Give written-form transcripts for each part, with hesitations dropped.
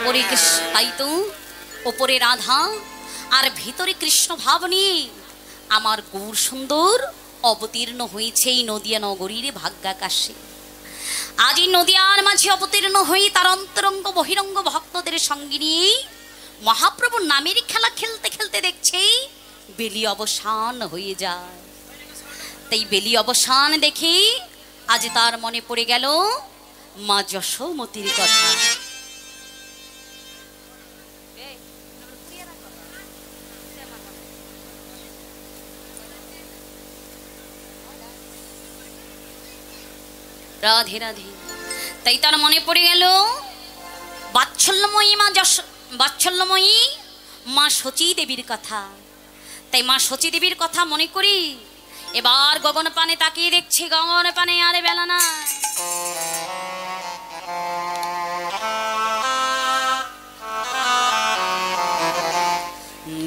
ওপরে তাই তো ওপরে রাধা আর ভিতরে কৃষ্ণ ভাব নিয়ে আমার গৌর সুন্দর অবতীর্ণ হয়েছে এই নদিয়া নগরীর ভাগ্যাকাশে। আজ এই নদিয়ার মাঝে অবতীর্ণ হয়ে তার অন্তরঙ্গ বহিরঙ্গ ভক্তদের সঙ্গে নিয়ে মহাপ্রভুর নামের খেলা খেলতে খেলতে দেখছে বেলি অবসান হয়ে যায়। তাই বেলি অবসান দেখে আজ তার মনে পড়ে গেল মা যশোমতীর কথা। রাধে রাধে। তাই তার মনে পড়ে গেল বাৎসল্যময়ী বাৎসল্যময়ী মা শচী দেবীর কথা। তাই মা শচী দেবীর কথা মনে করি এবার গগন পানে তাকিয়ে দেখছি, গগন পানে আরে বেলা না।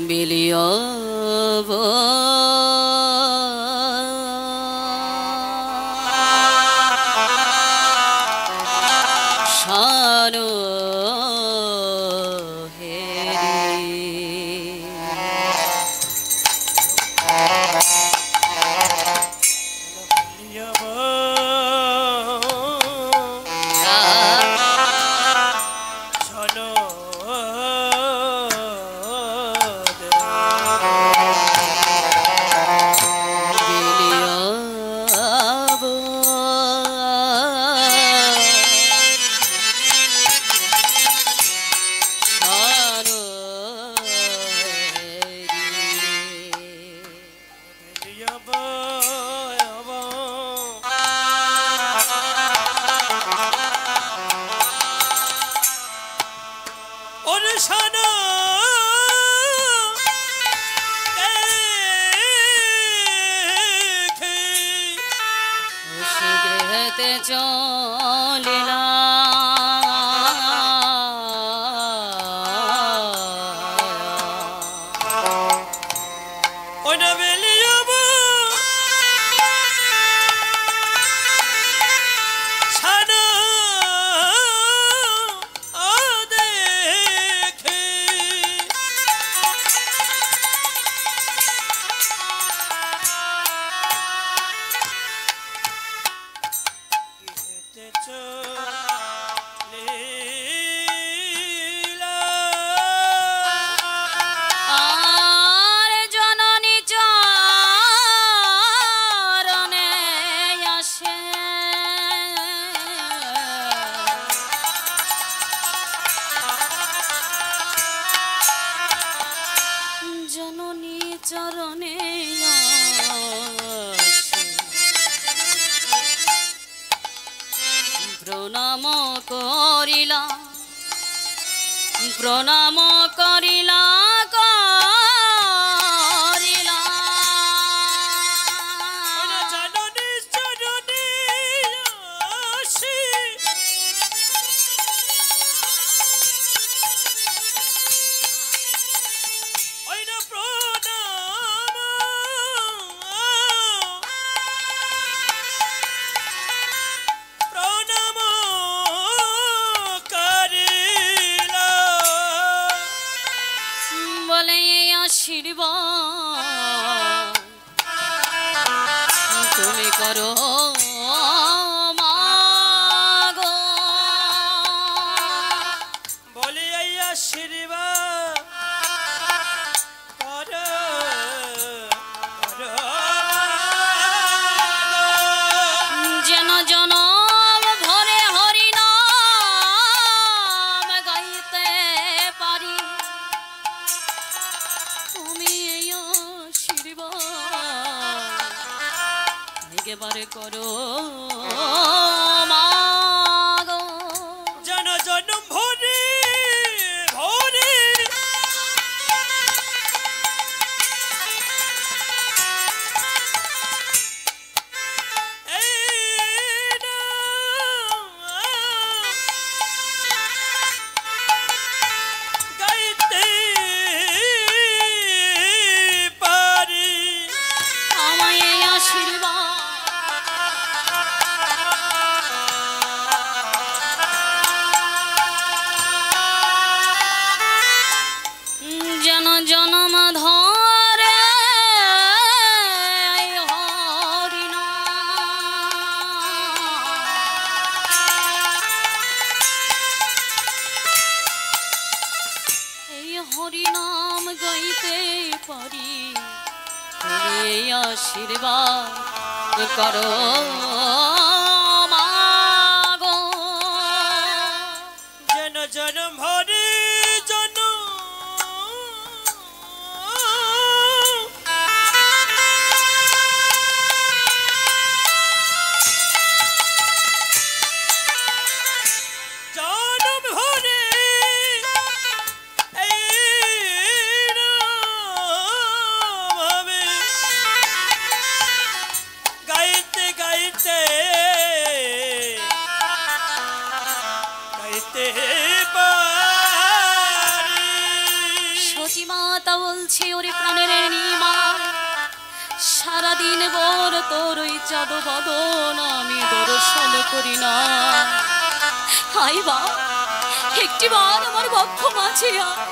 বেলিয়া প্রণাম করিলা করিলা জননী চরণে আসি ওইনা প্রণাম প্রণাম বলে আশীর্বাদ তুমি করো মাগো, বলে আশীর্বাদ করো যেন জনম ভরে হরি নাম গাইতে পারি। তুমি একেবারে করো মাগো, যেন জনম ভরে ভরে গাইতে পারি। আমায় আশীর্বাদ আশীর্বাদ করো মা গো। যেন জনম ভরে সচিমাতা বলছে ওরে প্রাণের নিমাই, সারাদিন বর তোর ওই চাঁদ বদন আমি দর্শন করি না। হাই বা একটিবার আমার বক্ষ মাঝে আয়,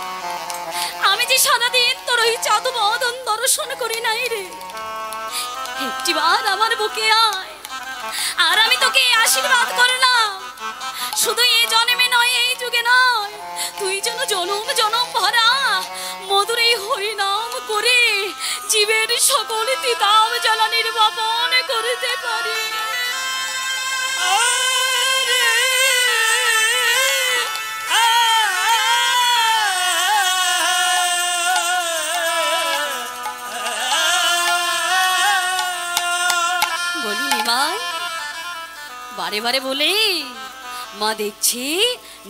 আমি যে সারাদিন তোর ওই চাঁদ বদন দর্শন করি নাই রে, একটিবার আমার বুকে আয় আর আমি তোকে আশীর্বাদ করলাম। শুধু এই জন্মে নয়, এই যুগে নয়, তুই যেন জনম জনম ভরা মধুর এই হরিনাম করে জীবের সকল তিতাব জ্বালা নির্বাপন করতে পারি। বলি নিমাই, বারে বারে বলে মা দেখছি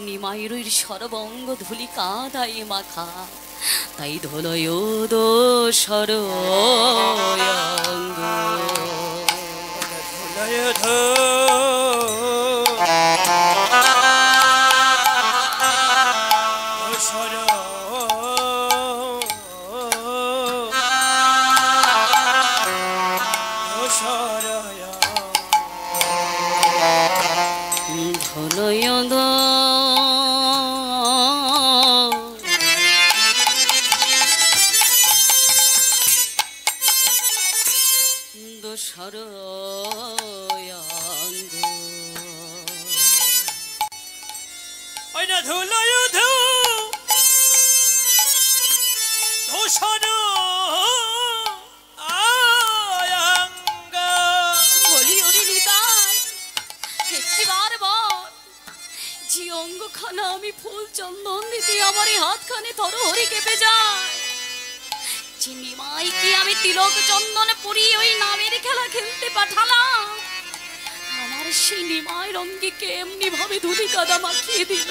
নিমাইয়ের সর্বঙ্গ ধুলি কাদাই মাখা, তাই ধুলয় দোসর অঙ্গ। অঙ্গখানা আমি ফুল চন্দন দিতে আমার এই হাতখানে তরহরি কেঁপে যায়। চিনিমাই কি আমি তিলক চন্দনে পরিয়ে ওই নামের খেলা খেলতে পাঠালাম, আমার সেই নিমাই রঙ্গে কেমনি ভাবে ধুলি কাদা মাখিয়ে দিল।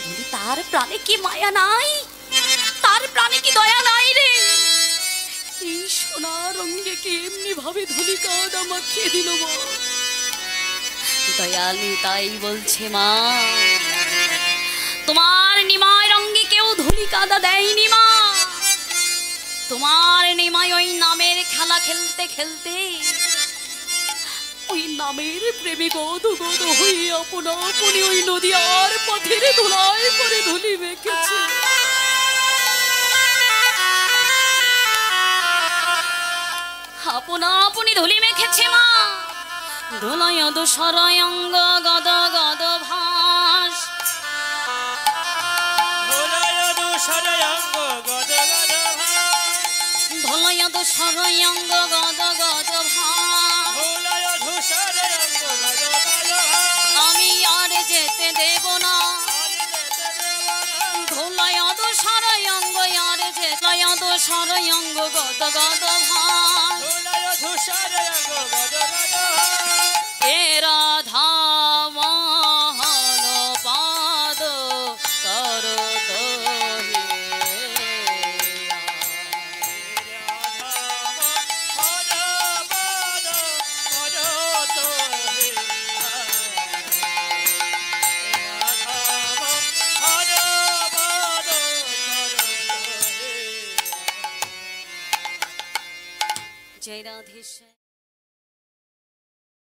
বলি তার প্রাণে কি মায়া নাই, তার প্রাণে কি দয়া নাই রে? এই সোনা রঙ্গে কেমনি ভাবে ধুলি কাদা মাখিয়ে দিল বল। দয়ালি তাই বলছে মা, তোমার নিমাই রঙ্গে কেউ ধুলি কাদা দেয়নি মা। তোমার নিমাই ওই নামের খেলা খেলতে খেলতে ওই নামের প্রেমে গদ গদ হয়ে আপনা আপনি ওই নদী আর পথের ধুলায় পরে ধুলি মেখেছে। আপনা আপনি ধুলি মেখেছে মা। ধুলয় দোসরয় অঙ্গ গদ গদ ভাস, ধুলয় দোসরয় অঙ্গ গদ গদ ভাস। আমি আর যেতে দেব না, ধুলয় দোসরয় অঙ্গ আর যেতয় দোসরয় অঙ্গ গদ গদ ভাস। এ রাধা মোহন পাদ করো তো জয় রাধেশ্যাম।